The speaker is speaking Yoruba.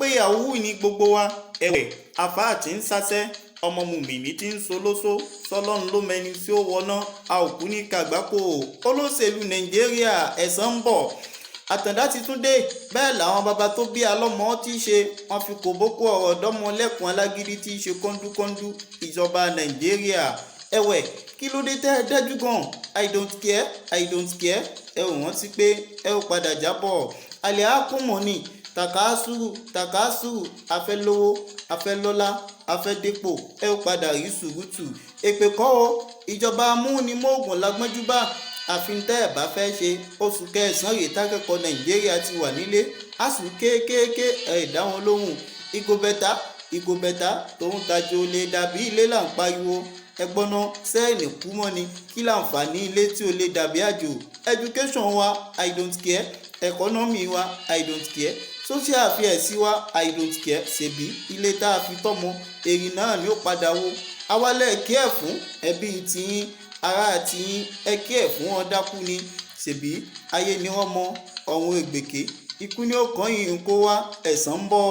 pé ìyàwó ní gbogbo wa ẹ̀wẹ̀ àfáà tí ń sáṣẹ́ ọmọ mùmìnì tí ń solóso sọlọ́run ló mẹni tí ó wọná a ò kú ní kàgbákò olóṣèlú nàìjíríà ẹ̀san ń bọ̀ àtàndá ti tún dé bẹ́ẹ̀ làwọn baba tó bí alọ́mọ tí í ṣe wọn fi kò bókó ọ̀rọ̀ dọ́mọlẹ́kùn alágídí tí í ṣe kọ́ńdúkọ́ńdú ìjọba nàìjíríà ẹ̀wẹ̀ kí ló dé tẹ́ ẹ dájú gan I don't care ẹ ò rántí pé ẹ ò padà jábọ̀ alẹ́ àkúmọ̀ ni takasuru afẹ́lówó afẹ́lọ́lá afẹ́dépò ẹ ò padà rí sùúrùtù èpè kọ́ o ìjọba amúnimóògùn lágbọ́njúbà àfi tẹ́ ẹ̀ bá fẹ́ ṣe oṣù kẹsàn-án rèé tákẹ́kọ̀ọ́ nàìjíríà ti wà nílé àsù kéékèèké ẹ̀ dá wọn lóhùn ìgò bẹ́tà tòun tajú olè dàbí ilé là ń pariwo ẹgbọ́n náà sẹ́ẹ̀lì kú mọ́ ni kí láǹfààní ilé tí ó lè dàbí àjò education wa I don't care economy wa I don't care social affairs wa I don't care ṣèbí ilé tá a fi tọ́mọ èrì náà ni ó padà wo awálẹ̀ kí ẹ̀ fún ẹbí tiyín ará tiyín ẹ kí ẹ̀ fún wọn dákú ni ṣèbí ayé ni wọ́n mọ ọ̀run ègbèké ikú ni ó kàn yín kó wá ẹ̀san ń bọ̀.